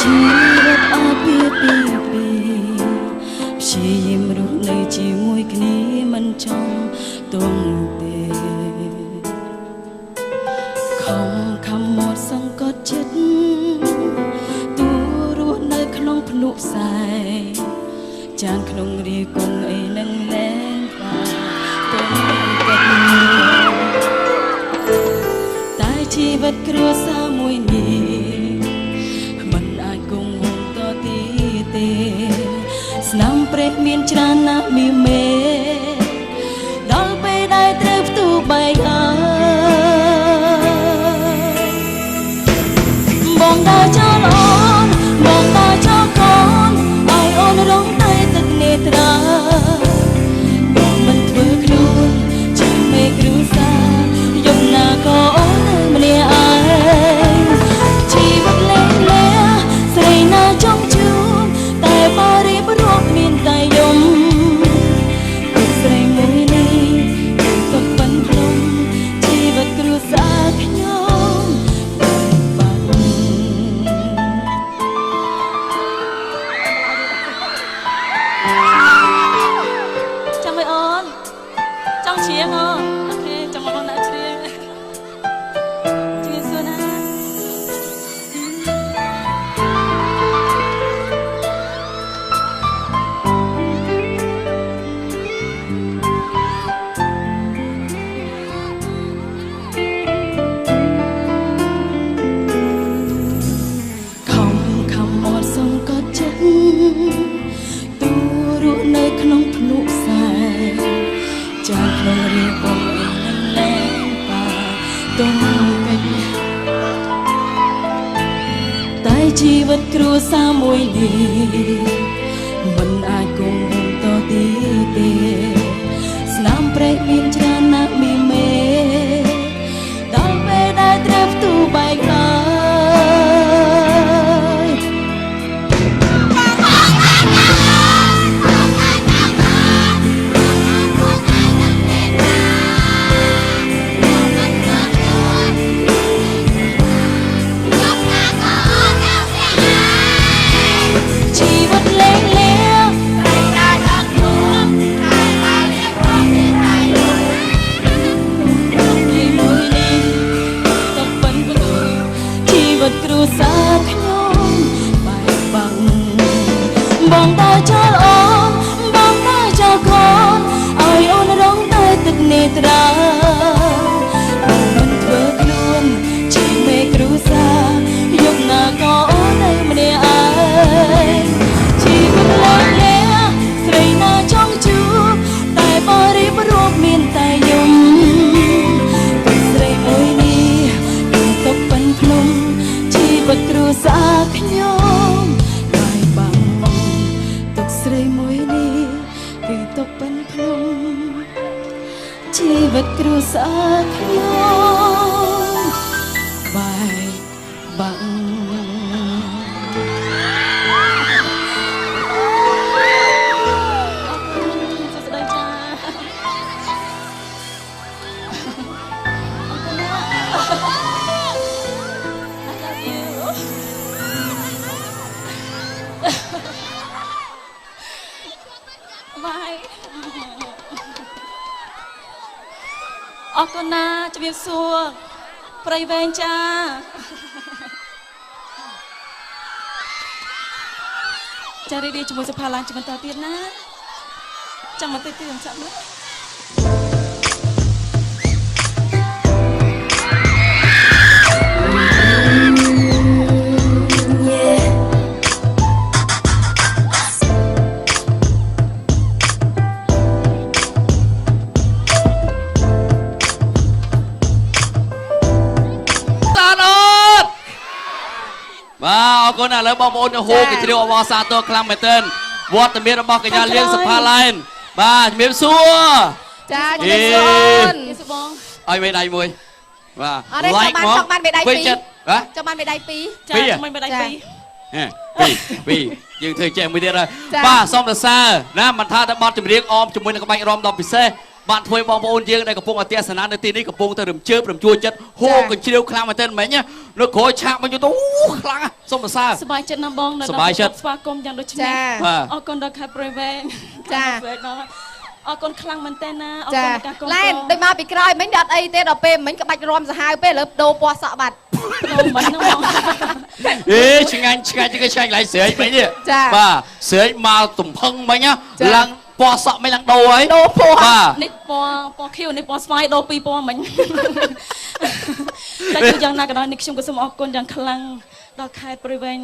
ជីវិតអស់ពីពីព្យាយាមរស់នៅជាមួយគ្នាមិនចង់ទង់ទេខំមកសង្កត់ចិត្តទូរស់នៅក្នុងភ្នក់ផ្សែចានក្នុងរាយគុណអីនឹងលែងបានទង់តែជីវិតគ្រួសារមួយនេះមិនអាចគង់វង្សតទីទេស្នាមព្រេះមានច្រើនណាស់មីមេដល់ពេលដែលត្រូវផ្ទុះបែកហើយបងដើរចោលអូនបងដើរចោលកូនឲ្យអូនរងតែទឹកនេត្រាបងមិនធ្វើខ្លួនជាមេគ្រួសារយប់ណាក៏អូននៅម្នាក់ឯងជីវិតលេងលែស្រីណាចង់ជួបតែបរិបរោគមានតែយំទឹកស្រីមួយនេះទុកប៉ុនភ្នំជីវិតគ្រួសារខ្ញុំបាត់ចាំឲ្យអូនចង់ច្រៀងអូអូខេចាំមកបងដាក់ច្រៀងជឿសួរណាខំអត់សង្កត់ចិត្តទូរស់នៅក្នុងភ្នក់ផ្សែចាក្នុងរាយបងអីនឹងលែងបាទុំពេញតែជីវិតគ្រួសារមួយនេះមិនអាចគង់វង្សតទីទេស្នាមព្រេះមានច្រើនណាស់មីមេដល់ពេលដែលត្រូវផ្ទុះបែកហើយជីវិតលេងលែគ្រួសារខ្ញុំបែកបាក់បងដើរចោលអូនបងដើរចោលកូនឲ្យអូនរងតែទឹកនេត្រាបងមិនធ្វើខ្លួនជាមេគ្រួសារយប់ណាក៏អូននៅម្នាក់ឯងជីវិតលែងលែស្រីណាចង់ជួបតែបរិបរោគមានតែយំទឹកស្រីមួយនេះទុកប៉ុនភ្នំជីវិតគ្រួសារខ្ញុំបែកបាក់ទុកស្រីមួយនេះគឺទុកប៉ុនភ្នំជីវិតគ្រួសារខ្ញុំបែកបាក់អរគុណណាជំរាបសួរព្រៃវែងចាចារីឌីជាមួយសុផាឡើងជាបន្តទៀតណាចាំមកតិចទៀតខ្ញុំចាប់មើលបាទអរគុណឥឡូវបងប្អូននៅហូបគេជ្រាវអបអរសាទរខ្លាំងមែនទែនវត្តមានរបស់កញ្ញាលៀងសុផាឡែនបាទជំរាបសួរចាជំរាបសួរអូនបងឲ្យមេដៃមួយបាទ like មកចង់បានមេដៃ2ចង់បានមេដៃ2ចាចង់បានមេដៃ2 ពីយើងធ្វើចេះមួយទៀតហើយបាទសូមសរសើរណាមិនថាតែបទចម្រៀងអមជាមួយនឹងក្បាច់រាំដ៏ពិសេស bạn thuê bong bồn dương đây có bông ở tia sàn nơi tin đi có bông tới đầm chớp đầm chua chất hô cái chiêu khang mà tên mấy nhá nó khối chạm bao nhiêu tú khang xong mà sao សบายចិត្តណាស់បងនៅ សប្បាយចិត្ត ស្វាគមន៍យ៉ាងដូច ចា នេះ បាទ អរគុណដល់ខេត្តព្រៃវែង ចា អរគុណខ្លាំងមែនតើណាអរ ចា គុណដល់ការគ្រប់ ឡែនដូចមកពីក្រោយមិញអត់អីទេដល់ពេលមិញក្បាច់រំសាហាវពេលឥឡូវដូរពណ៌សក់បាត់ គ្រងមិនហ្នឹងបង เอ๊ะช่างไงจะก็ช่างไหลเสือไปเนี่ย จ้ะ บ้าเสือมาตุ่มพังไหมเนี่ย จ้ะ ลังปอสะไม่ลังโดย ដូរពណ៌ บ้า នេះពណ៌ខៀវនេះពណ៌ស្វាយដូរពីរពណ៌មិញ តែគឺយ៉ាងណាក៏ដោយនេះខ្ញុំក៏សូមអរគុណយ៉ាងខ្លាំងដល់ខេត្តព្រៃវែង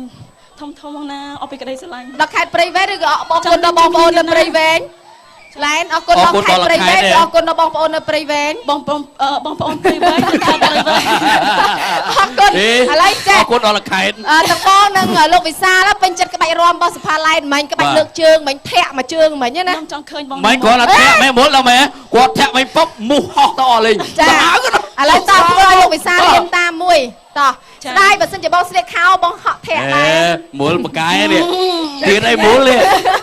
ធំៗណាអរពីក្តីស្រឡាញ់ ដល់ខេត្តព្រៃវែងឬក៏បងប្អូនដល់បងប្អូននៅព្រៃវែងឡែនអរគុណដល់ខេត្តព្រៃវែងអរគុណដល់បងប្អូននៅព្រៃវែង បងប្អូនព្រៃវែងខេត្តព្រៃវែង អរគុណឥឡូវចេះ ขอบคุณอรไข่ តំបងនឹងលោកវិសាលពេញចិត្តក្បាច់រំរបស់សុផាឡែនមិញក្បាច់លើកជើងមិញធាក់មួយជើងមិញណា ខ្ញុំចង់ឃើញបង ไม่ก่อนละแทะไม่หมดแล้วแม่กดแทะไม่ปุ๊บมุหอกต่อเลย ចា สาวก็ ឥឡូវតោះធ្វើឲ្យលោកវិសាលរៀនតាមមួយតោះស្ដាយបើសិនជាបងស្លៀកខោបងហក់ធាក់ដែរ หมุนปากกายเนี่ยตีได้หมุนเลย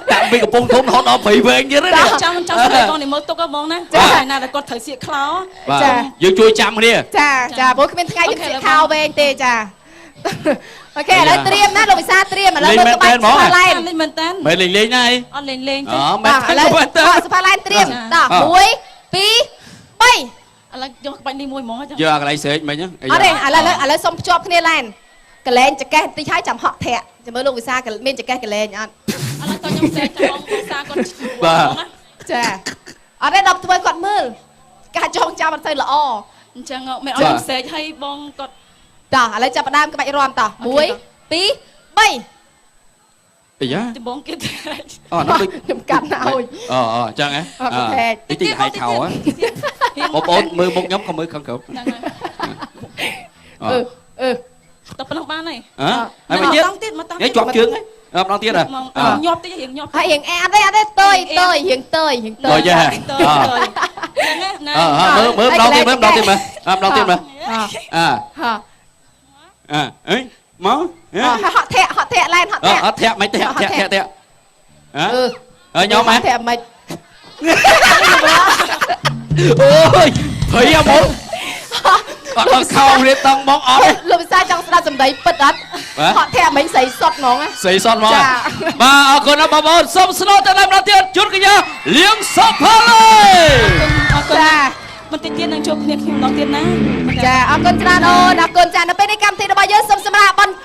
แต่มีกระโปรงทุ่มทอดเอาผีเวงเยอะเลยเนี่ย ចង់ស្ដីបងនេះមើលទុកបងណាចាតែណាតែគាត់ត្រូវសៀកខ្លោ យើងជួយចាំគ្នា ចាចាព្រោះគ្មានថ្ងៃយើងស្លៀកខោវែងទេចាអូខេឥឡូវត្រៀមណាលោកវិសាលត្រៀមឥឡូវមើលក្បាច់សុផាឡែន លេងមែនតើ ไม่លេงๆไง អត់លេងទេ อ๋อไม่ ឥ ทัน ឡូវ ก็ไม่ทัน សុផាឡែនត្រៀមតោះ1 2 3 ឥឡូវយកក្បាច់នេះមួយហ្មងចា យកอะไรเสร็จไหมเนี่ย អត់ទេឥឡូវសុំភ្ជាប់គ្នាឡែនកលែងចកេះបន្តិចហើយចាំហក់ធាក់ចាំមើលលោកវិសាលមានចកេះកលែងអត់ ឥឡូវតើខ្ញុំស្រែកចាំបងសាគាត់ ចាអត់ទេដល់ធ្វើគាត់មើលការចងចាំអត់ទៅល្អ អញ្ចឹងមិនឲ្យខ្ញុំស្រែកឲ្យបងគាត់ តោះឥឡូវចាប់ផ្ដើមក្បាច់រាំតោះ1 2 3 អីយ៉ា ទីបងគេស្រែក อ๋อน้องดึก ខ្ញុំកាត់ណាអើយ อ๋อจังไงទីទីហៃខោបងប្អូនមើលមុខខ្ញុំក៏មើលខំគ្រប់ ហ្នឹងហើយ អឺ តែប៉ុណ្ណឹងបានហើយ ហើយមកទៀត តង់ទៀតមកតង់ នេះជាប់ជើងហ៎ម្ដងទៀតហ៎ ញាប់តិចរៀងញាប់ ហើយរៀងអត់ទេតើរៀងតើ តើយ៉ា តើណា មើលម្ដងទៀតមើលម្ដងទៀតមើលម្ដងទៀតមើលអើ ហ៎ អីមក ហក់ធាក់ឡែនហក់ធាក់ អត់ធាក់មិនធាក់អើញោមហ៎ ធាក់មិន អូយភ័យហ្មងអត់ខោរៀបតង់បងអត់ លោកវិសាលចង់ស្ដាប់សម្ដីពិតអត់ហក់ធាក់មិនស្រីសុតហ្មង ស្រីសតមកបាទអរគុណណាបងប្អូនសូមស្នូទៅដល់ម្ដងទៀតជួនកញ្ញាលៀងសុផាឡេ អរគុណ ចា បន្តិចទៀតនឹងជួបគ្នាខ្ញុំម្ដងទៀតណា ចាអរគុណច្រើនអូនអរគុណចានៅពេលនេះកម្មវិធីរបស់យើងសូមសម្រាប់បន្ត